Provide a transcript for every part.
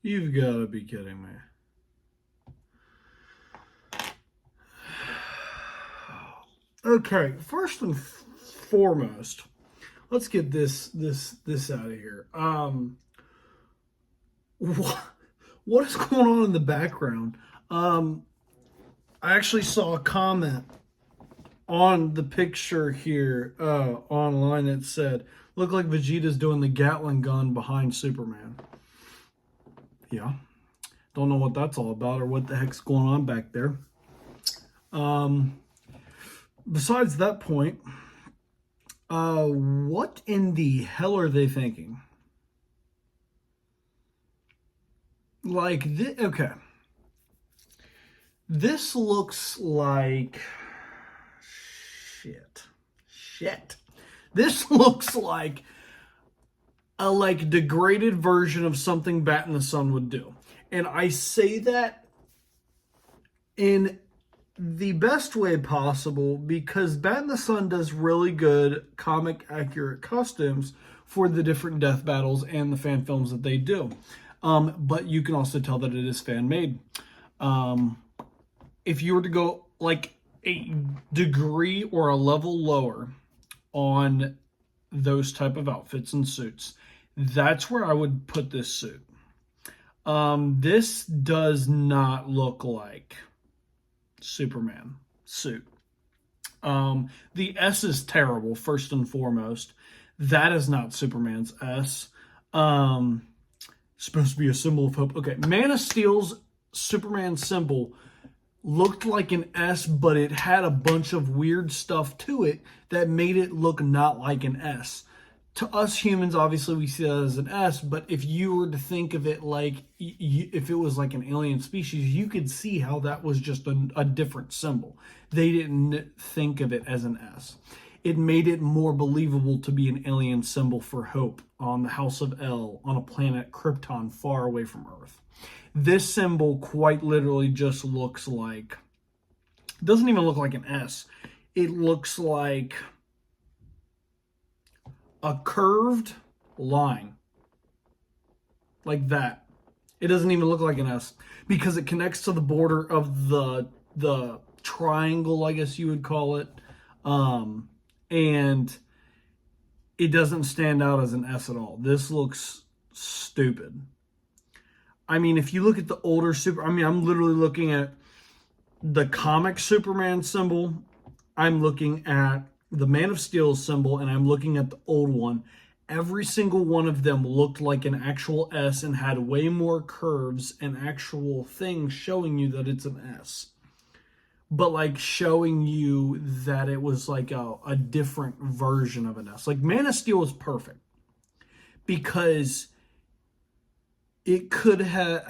You've got to be kidding me. Okay, first and foremost, let's get this out of here. What is going on in the background? I actually saw a comment on the picture here online that said, "Look like Vegeta's doing the Gatling gun behind Superman." Yeah, don't know what that's all about or what the heck's going on back there. Besides that point, what in the hell are they thinking? Like, okay. This looks like shit. This looks like a degraded version of something Bat in the Sun would do. And I say that in the best way possible because Bat in the Sun does really good comic accurate costumes for the different death battles and the fan films that they do. But you can also tell that it is fan made. If you were to go like a degree or a level lower on those type of outfits and suits, that's where I would put this suit. This does not look like Superman suit. The S is terrible, first and foremost. That is not Superman's S. Supposed to be a symbol of hope. Okay, Man of Steel's Superman symbol looked like an S, but it had a bunch of weird stuff to it that made it look not like an S. To us humans, obviously, we see that as an S, but if you were to think of it like, if it was like an alien species, you could see how that was just a different symbol. They didn't think of it as an S. It made it more believable to be an alien symbol for hope on the House of El, on a planet Krypton far away from Earth. This symbol quite literally just looks like, doesn't even look like an S. It looks like a curved line. Like that. It doesn't even look like an S because it connects to the border of the triangle, I guess you would call it. And it doesn't stand out as an S at all. This looks stupid. I mean, if you look at the older I'm literally looking at the comic Superman symbol. I'm looking at the Man of Steel symbol, and I'm looking at the old one. Every single one of them looked like an actual S and had way more curves and actual things showing you that it's an S. But like showing you that it was like a different version of an S. Like Man of Steel was perfect because it could have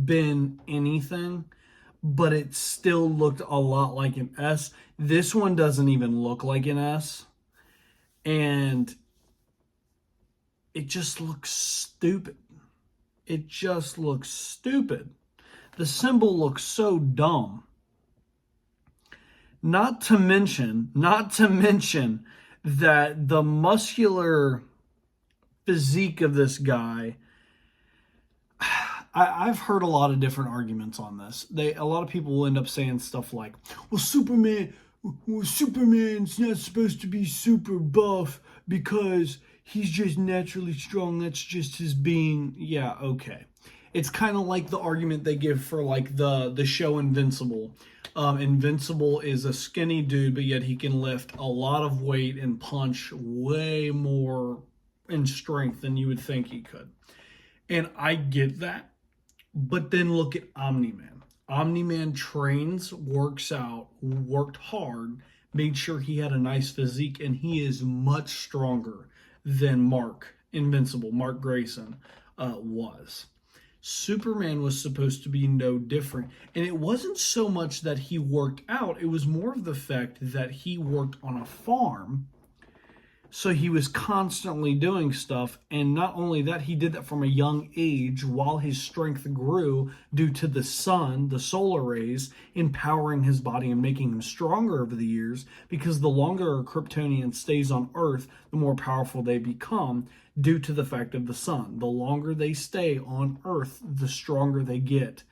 been anything, but it still looked a lot like an S. This one doesn't even look like an S. And it just looks stupid. It just looks stupid. The symbol looks so dumb. Not to mention that the muscular physique of this guy, I've heard a lot of different arguments on this. A lot of people will end up saying stuff like, well, Superman's not supposed to be super buff because he's just naturally strong. That's just his being. Yeah, okay. It's kind of like the argument they give for like the show Invincible. Invincible is a skinny dude, but yet he can lift a lot of weight and punch way more in strength than you would think he could. And I get that. But then look at Omni-Man. Omni-Man trains, works out, worked hard, made sure he had a nice physique, and he is much stronger than Mark Grayson was. Superman was supposed to be no different. And it wasn't so much that he worked out, it was more of the fact that he worked on a farm So he was constantly doing stuff. And not only that, he did that from a young age while his strength grew due to the sun, the solar rays, empowering his body and making him stronger over the years. Because the longer a Kryptonian stays on Earth, the more powerful they become due to the fact of the sun. The longer they stay on Earth, the stronger they get.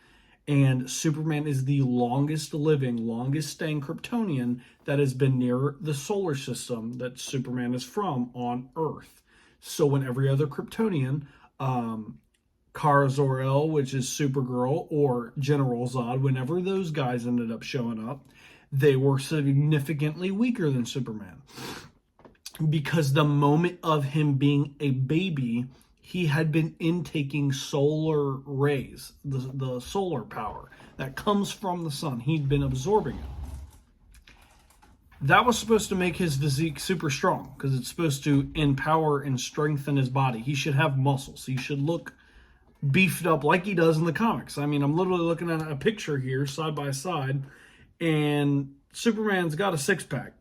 And Superman is the longest living, longest staying Kryptonian that has been near the solar system that Superman is from on Earth. So when every other Kryptonian, Kara Zor-El, which is Supergirl, or General Zod, whenever those guys ended up showing up, they were significantly weaker than Superman. Because the moment of him being a baby, he had been intaking solar rays, the solar power that comes from the sun. He'd been absorbing it. That was supposed to make his physique super strong because it's supposed to empower and strengthen his body. He should have muscles. He should look beefed up like he does in the comics. I mean, I'm literally looking at a picture here side by side, and Superman's got a six-pack.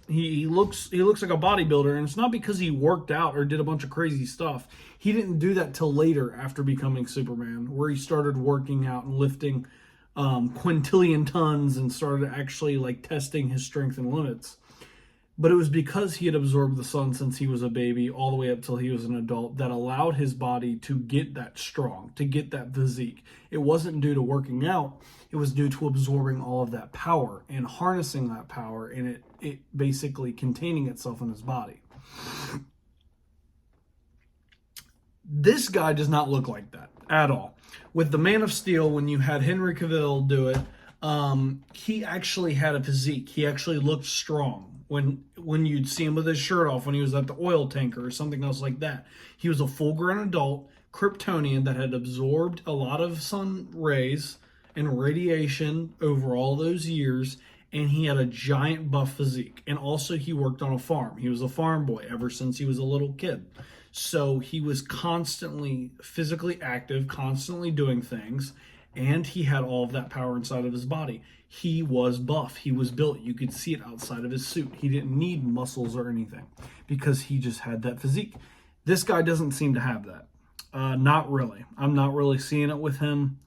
He looks like a bodybuilder, and it's not because he worked out or did a bunch of crazy stuff. He didn't do that till later after becoming Superman, where he started working out and lifting quintillion tons and started actually like testing his strength and limits. But it was because he had absorbed the sun since he was a baby all the way up till he was an adult that allowed his body to get that strong, to get that physique. It wasn't due to working out. It was due to absorbing all of that power and harnessing that power and it basically containing itself in his body. This guy does not look like that at all. With the Man of Steel, when you had Henry Cavill do it, he actually had a physique. He actually looked strong. When you'd see him with his shirt off when he was at the oil tanker or something else like that. He was a full-grown adult Kryptonian that had absorbed a lot of sun rays and radiation over all those years, and he had a giant buff physique. And also he worked on a farm. He was a farm boy ever since he was a little kid. So he was constantly physically active, constantly doing things, and he had all of that power inside of his body. He was buff. He was built. You could see it outside of his suit. He didn't need muscles or anything because he just had that physique. This guy doesn't seem to have that. Not really. I'm not really seeing it with him.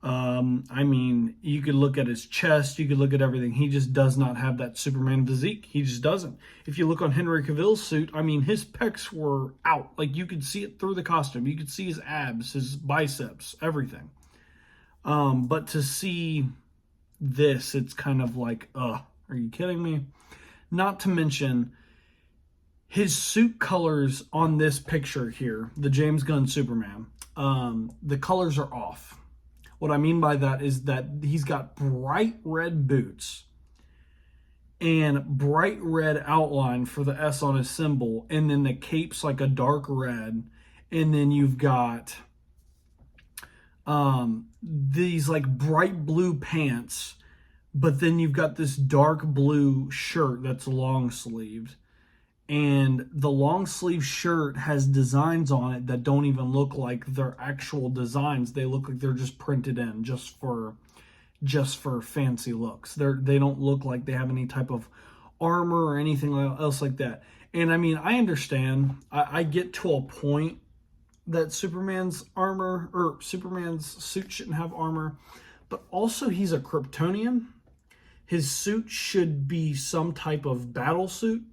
I mean, you could look at his chest. You could look at everything. He just does not have that Superman physique. He just doesn't. If you look on Henry Cavill's suit, I mean, his pecs were out. Like, you could see it through the costume. You could see his abs, his biceps, everything. But to see this, it's kind of like, are you kidding me? Not to mention his suit colors on this picture here, the James Gunn Superman, the colors are off. What I mean by that is that he's got bright red boots and bright red outline for the S on his symbol, and then the cape's like a dark red, and then you've got these like bright blue pants, but then you've got this dark blue shirt that's long sleeved, and the long sleeve shirt has designs on it that don't even look like they're actual designs. They look like they're just printed in just for fancy looks. They don't look like they have any type of armor or anything else like that. And I mean, I understand. I get to a point that Superman's armor or Superman's suit shouldn't have armor, but also he's a Kryptonian. His suit should be some type of battle suit,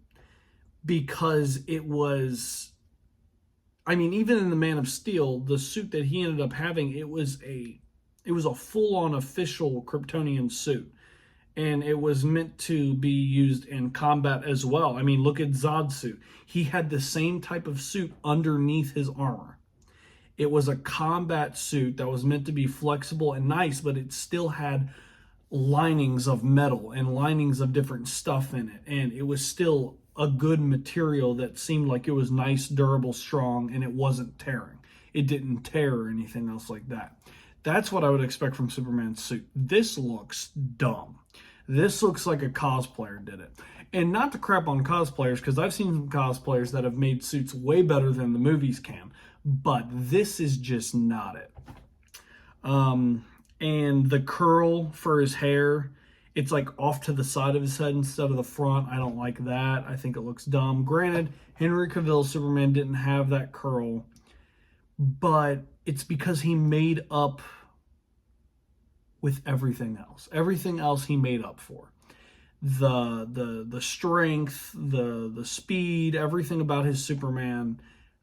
because it was, I mean, even in the Man of Steel, the suit that he ended up having, it was a full-on official Kryptonian suit, and it was meant to be used in combat as well. I mean, look at Zod's suit. He had the same type of suit underneath his armor. It was a combat suit that was meant to be flexible and nice, but it still had linings of metal and linings of different stuff in it, and it was still a good material that seemed like it was nice, durable, strong, and it wasn't tearing. It didn't tear or anything else like that. That's what I would expect from Superman's suit. This looks dumb. This looks like a cosplayer did it. And not to crap on cosplayers, because I've seen some cosplayers that have made suits way better than the movies can, but this is just not it. And the curl for his hair it's like off to the side of his head instead of the front. I don't like that. I think it looks dumb. Granted, Henry Cavill's Superman didn't have that curl, but it's because he made up with everything else. Everything else he made up for. The strength, the speed, everything about his Superman,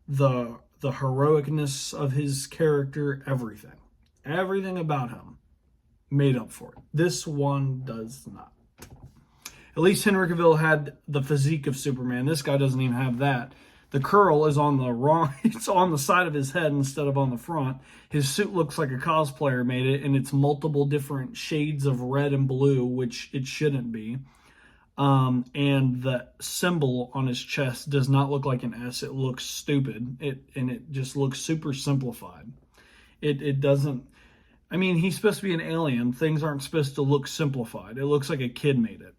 the heroicness of his character, everything about him made up for it. This one does not. At least Henry Cavill had the physique of Superman. This guy doesn't even have that. The curl is on the wrong, it's on the side of his head instead of on the front. His suit looks like a cosplayer made it, and it's multiple different shades of red and blue, which it shouldn't be. And the symbol on his chest does not look like an S. It looks stupid. It just looks super simplified. It doesn't, I mean, he's supposed to be an alien. Things aren't supposed to look simplified. It looks like a kid made it.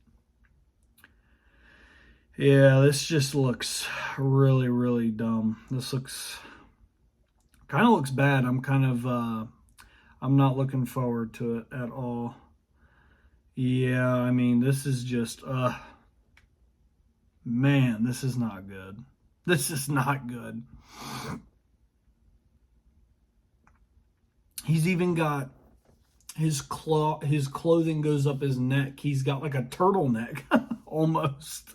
Yeah, this just looks really, really dumb. This kind of looks bad. I'm not looking forward to it at all. Yeah, I mean, this is just, man, this is not good. This is not good. He's even got his clothing goes up his neck. He's got like a turtleneck, almost.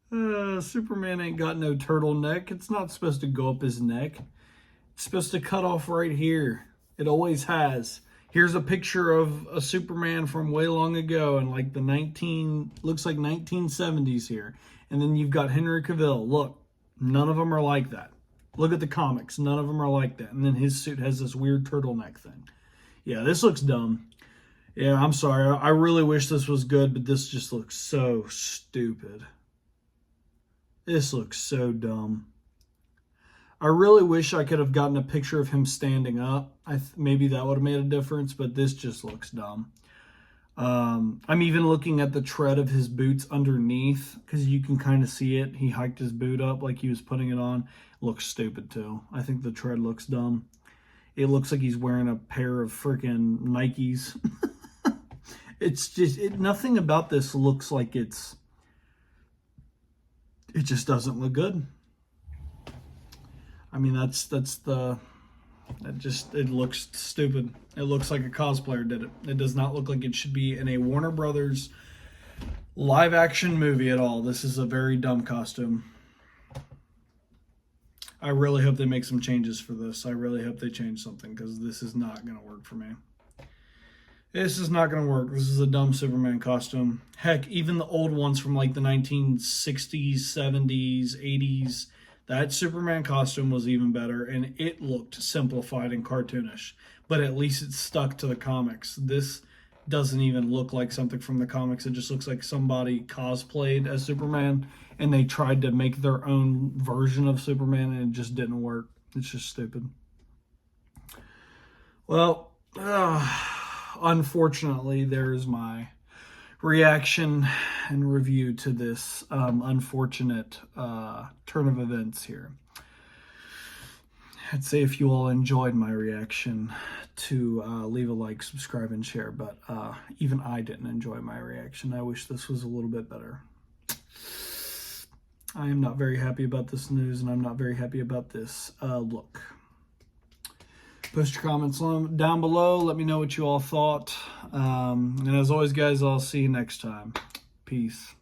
Superman ain't got no turtleneck. It's not supposed to go up his neck. It's supposed to cut off right here. It always has. Here's a picture of a Superman from way long ago in like looks like 1970s here. And then you've got Henry Cavill. Look, none of them are like that. Look at the comics. None of them are like that. And then his suit has this weird turtleneck thing. Yeah, this looks dumb. Yeah, I'm sorry. I really wish this was good, but this just looks so stupid. This looks so dumb. I really wish I could have gotten a picture of him standing up. Maybe that would have made a difference, but this just looks dumb. I'm even looking at the tread of his boots underneath because you can kind of see it. He hiked his boot up like he was putting it on. It looks stupid too. I think the tread looks dumb. It looks like he's wearing a pair of freaking Nikes. It's just, nothing about this looks like it just doesn't look good. I mean, it looks stupid. It looks like a cosplayer did it. It does not look like it should be in a Warner Brothers live action movie at all. This is a very dumb costume. I really hope they make some changes for this. I really hope they change something because this is not going to work for me. This is not going to work. This is a dumb Superman costume. Heck, even the old ones from like the 1960s, 70s, 80s, that Superman costume was even better, and it looked simplified and cartoonish. But at least it stuck to the comics. This doesn't even look like something from the comics. It just looks like somebody cosplayed as Superman, and they tried to make their own version of Superman, and it just didn't work. It's just stupid. Well, unfortunately, there's my reaction and review to this unfortunate turn of events here. I'd say if you all enjoyed my reaction to leave a like, subscribe, and share, but even I didn't enjoy my reaction. I wish this was a little bit better. I am not very happy about this news, and I'm not very happy about this look. Post your comments down below. Let me know what you all thought. And as always, guys, I'll see you next time. Peace.